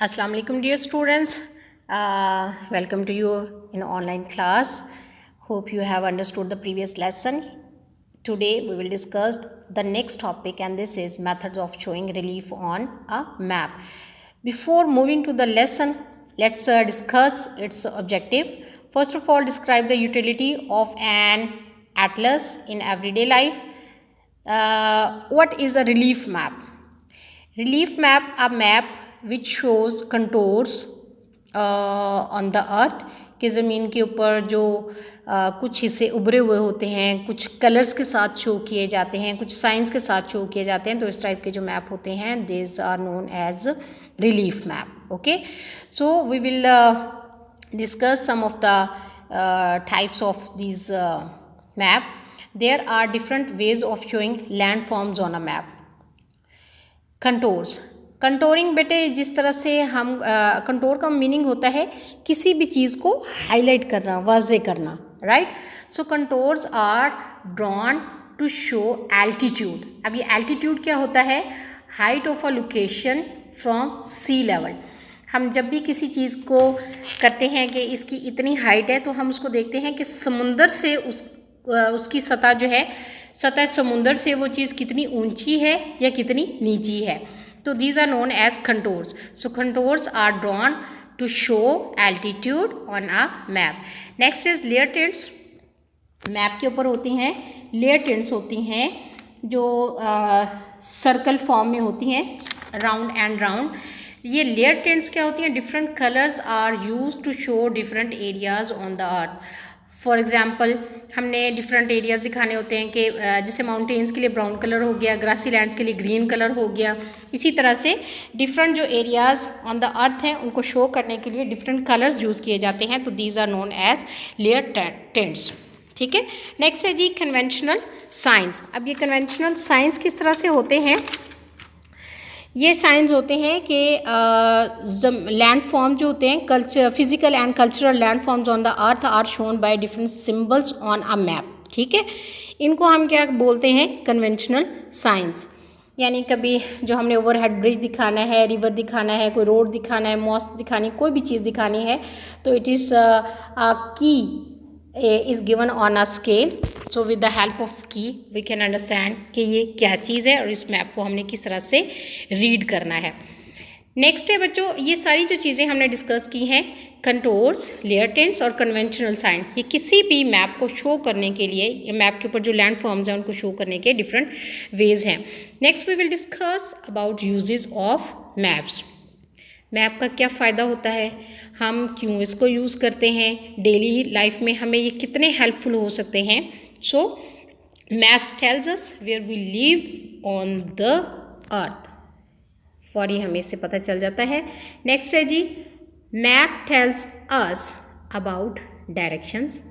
Assalamu alaikum dear students. Welcome to you in online class. Hope you have understood the previous lesson. Today we will discuss the next topic, and this is methods of showing relief on a map. Before moving to the lesson, let's discuss its objective. First of all, describe the utility of an atlas in everyday life. What is a relief map? Relief map, a map which shows contours on the earth, कि ज़मीन के ऊपर जो कुछ हिस्से उभरे हुए होते हैं, कुछ कलर्स के साथ शो किए जाते हैं, कुछ साइंस के साथ शो किए जाते हैं, तो इस टाइप के जो मैप होते हैं this are known as relief map. Okay, so we will discuss some of the types of these map. There are different ways of showing landforms on a map. Contours, contouring बेटे जिस तरह से हम contour का meaning होता है किसी भी चीज़ को हाईलाइट करना, वाज़े करना, right. So contours are drawn to show altitude. अब ये एल्टीट्यूड क्या होता है? Height of a location from sea level. हम जब भी किसी चीज़ को करते हैं कि इसकी इतनी हाइट है, तो हम उसको देखते हैं कि समुंदर से उसकी सतह जो है, सतह समुंदर से वो चीज़ कितनी ऊंची है या कितनी नीची है. तो these are known as contours. So contours are drawn to show altitude on a map. Next is layer tints. Map के ऊपर होती हैं लेयर टिंट्स, होती हैं जो सर्कल फॉर्म में होती हैं, राउंड एंड राउंड. ये लेयर टिंट्स क्या होती हैं? Different colours are use to show different areas on the earth. For example, हमने डिफरेंट एरियाज दिखाने होते हैं कि जैसे माउंटेन्स के लिए ब्राउन कलर हो गया, ग्रासी लैंड्स के लिए ग्रीन कलर हो गया. इसी तरह से डिफरेंट जो एरियाज ऑन द अर्थ हैं उनको शो करने के लिए डिफरेंट कलर्स यूज़ किए जाते हैं. तो these are known as layer tints. ठीक है. नेक्स्ट है जी कन्वेंशनल साइंस. अब ये कन्वेंशनल साइंस किस तरह से होते हैं? ये साइंस होते हैं कि लैंड फॉर्म जो होते हैं, culture physical and cultural land forms on the earth are shown by different symbols on a map. ठीक है. इनको हम क्या बोलते हैं? Conventional science. यानी कभी जो हमने ओवरहेड ब्रिज दिखाना है, रिवर दिखाना है, कोई रोड दिखाना है, मॉस्क दिखानी, कोई भी चीज़ दिखानी है, तो इट इज़ अ की is given on a scale. So with the help of key we can understand कि ये क्या चीज़ है और इस मैप को हमने किस तरह से रीड करना है. नेक्स्ट है बच्चों, ये सारी जो चीज़ें हमने डिस्कस की हैं, कंटोर्स, लेयर टिंट्स और कन्वेंशनल साइन, ये किसी भी मैप को शो करने के लिए, ये मैप के ऊपर जो लैंड फॉर्म्स हैं उनको शो करने के डिफरेंट वेज हैं. Next we will discuss about uses of maps. Map का क्या फ़ायदा होता है, हम क्यों इसको यूज़ करते हैं, डेली लाइफ में हमें ये कितने हेल्पफुल हो सकते हैं. So maps tells us where we live on the earth. For ये हमें इससे पता चल जाता है. नेक्स्ट है जी map tells us about directions,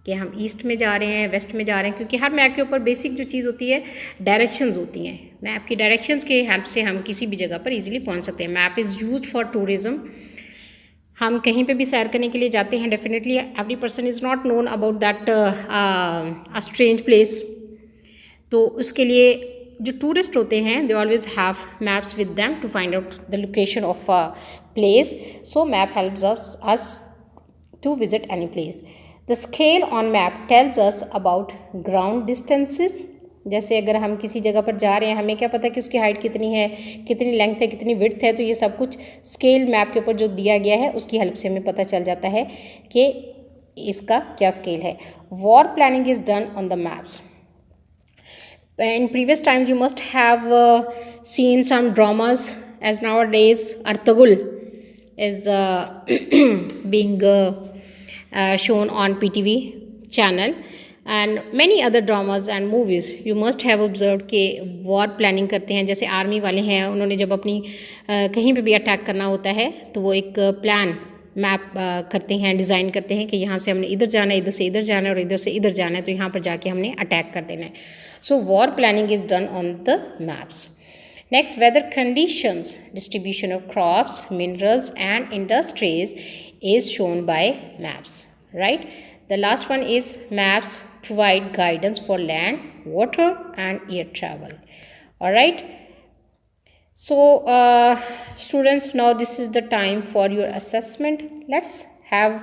कि हम ईस्ट में जा रहे हैं, वेस्ट में जा रहे हैं, क्योंकि हर मैप के ऊपर बेसिक जो चीज़ होती है डायरेक्शंस होती हैं. मैप की डायरेक्शंस के हेल्प से हम किसी भी जगह पर इजीली पहुंच सकते हैं. Map is used for tourism. हम कहीं पे भी सैर करने के लिए जाते हैं, definitely every person is not known about that a strange place. तो उसके लिए जो टूरिस्ट होते हैं they always have maps with them to find out the location of a place. So map helps us to visit any place. The scale on map tells us about ground distances. जैसे अगर हम किसी जगह पर जा रहे हैं, हमें क्या पता कि उसकी हाइट कितनी है, कितनी लेंथ है, कितनी विड्थ है, तो ये सब कुछ स्केल मैप के ऊपर जो दिया गया है उसकी हेल्प से हमें पता चल जाता है कि इसका क्या स्केल है. War planning is done on the maps. In previous times you must have seen some dramas, as nowadays Artagul is being shown on PTV channel and many other dramas and movies. You must have observed कि war planning करते हैं. जैसे army वाले हैं, उन्होंने जब अपनी कहीं पे भी अटैक करना होता है तो वो एक प्लान मैप करते हैं, डिज़ाइन करते हैं कि यहाँ से हमने इधर जाना है, इधर से इधर जाना है और इधर से इधर जाना है, तो यहाँ पर जाके हमने अटैक कर देना है. So war planning is done on the maps. Next, weather conditions, distribution of crops, minerals and industries is shown by maps, right? The last one is maps provide guidance for land, water and air travel. All right. So, students, now this is the time for your assessment. Let's have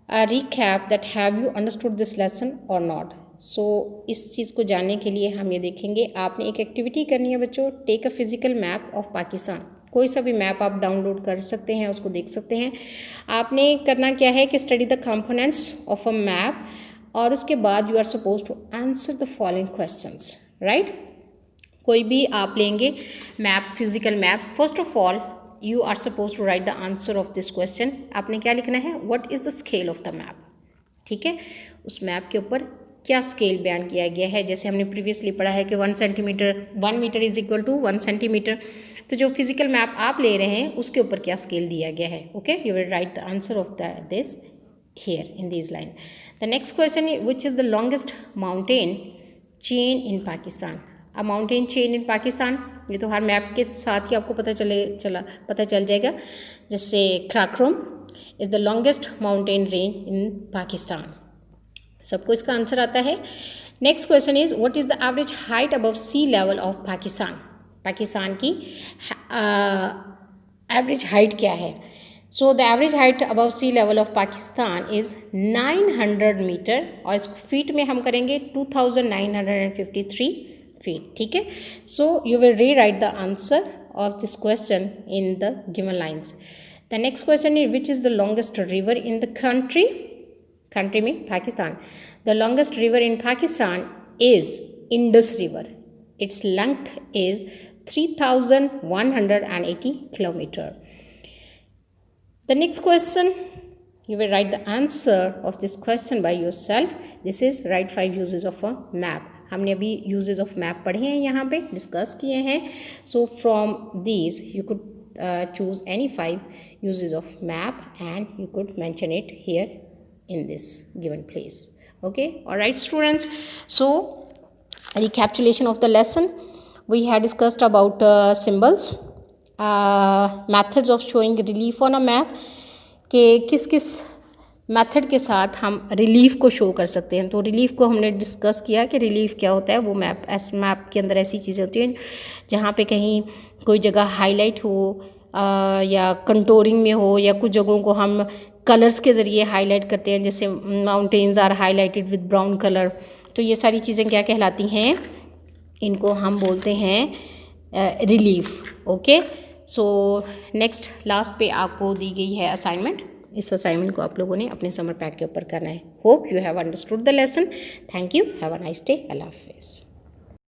a recap that have you understood this lesson or not. So, इस चीज़ को जानने के लिए हम ये देखेंगे, आपने एक एक्टिविटी करनी है बच्चों, take a physical map of Pakistan. कोई सा भी मैप आप डाउनलोड कर सकते हैं, उसको देख सकते हैं। आपने करना क्या है कि study the components of a map, और उसके बाद you are suppose to answer the following questions, right. कोई भी आप लेंगे map, physical map, first of all you are suppose to write the answer of this question. आपने क्या लिखना है, what is the scale of the map, ठीक है। उस मैप के ऊपर क्या स्केल बयान किया गया है, जैसे हमने प्रीवियसली पढ़ा है कि 1 centimetre 1 metre is equal to 1 centimetre. तो जो फिजिकल मैप आप ले रहे हैं उसके ऊपर क्या स्केल दिया गया है, okay. You will write the answer of this here in these lines. The next question is, which is the longest mountain chain in Pakistan? A mountain chain in Pakistan, ये तो हर मैप के साथ ही आपको पता चल जाएगा। जैसे Karakoram is the longest mountain range in Pakistan. सबको इसका आंसर आता है। Next question is, what is the average height above sea level of Pakistan? Pakistan की एवरेज हाइट क्या है? So the average height above sea level of Pakistan is 900 metre, और इसको feet में हम करेंगे 2953 फीट, ठीक है। सो यू विल री right the answer of this question in the given lines. The next question is, which is the longest river in the country में Pakistan? The longest river in Pakistan is Indus River. Its length is 3,180 kilometer. The next question, you will write the answer of this question by yourself. This is write 5 uses of a map. हमने अभी uses of map पढ़े हैं, यहाँ पे discuss किए हैं. So from these you could choose any 5 uses of map and you could mention it here in this given place. Okay, all right students, so recapitulation of the lesson, we had discussed about symbols, methods of showing relief on a map, कि किस किस method के साथ हम relief को show कर सकते हैं। तो रिलीफ को हमने डिस्कस किया कि रिलीफ क्या होता है। वो मैप के अंदर ऐसी चीज़ें होती हैं जहाँ पे कहीं कोई जगह हाईलाइट हो या कंटोरिंग में हो, या कुछ जगहों को हम कलर्स के ज़रिए हाईलाइट करते हैं, जैसे mountains are highlighted with brown colour. तो ये सारी चीज़ें क्या कहलाती हैं, इनको हम बोलते हैं relief. Okay, so next last पे आपको दी गई है असाइनमेंट। इस असाइनमेंट को आप लोगों ने अपने समर पैक के ऊपर करना है। Hope you have understood the lesson. Thank you, have a nice day, अल्लाह हाफिज़।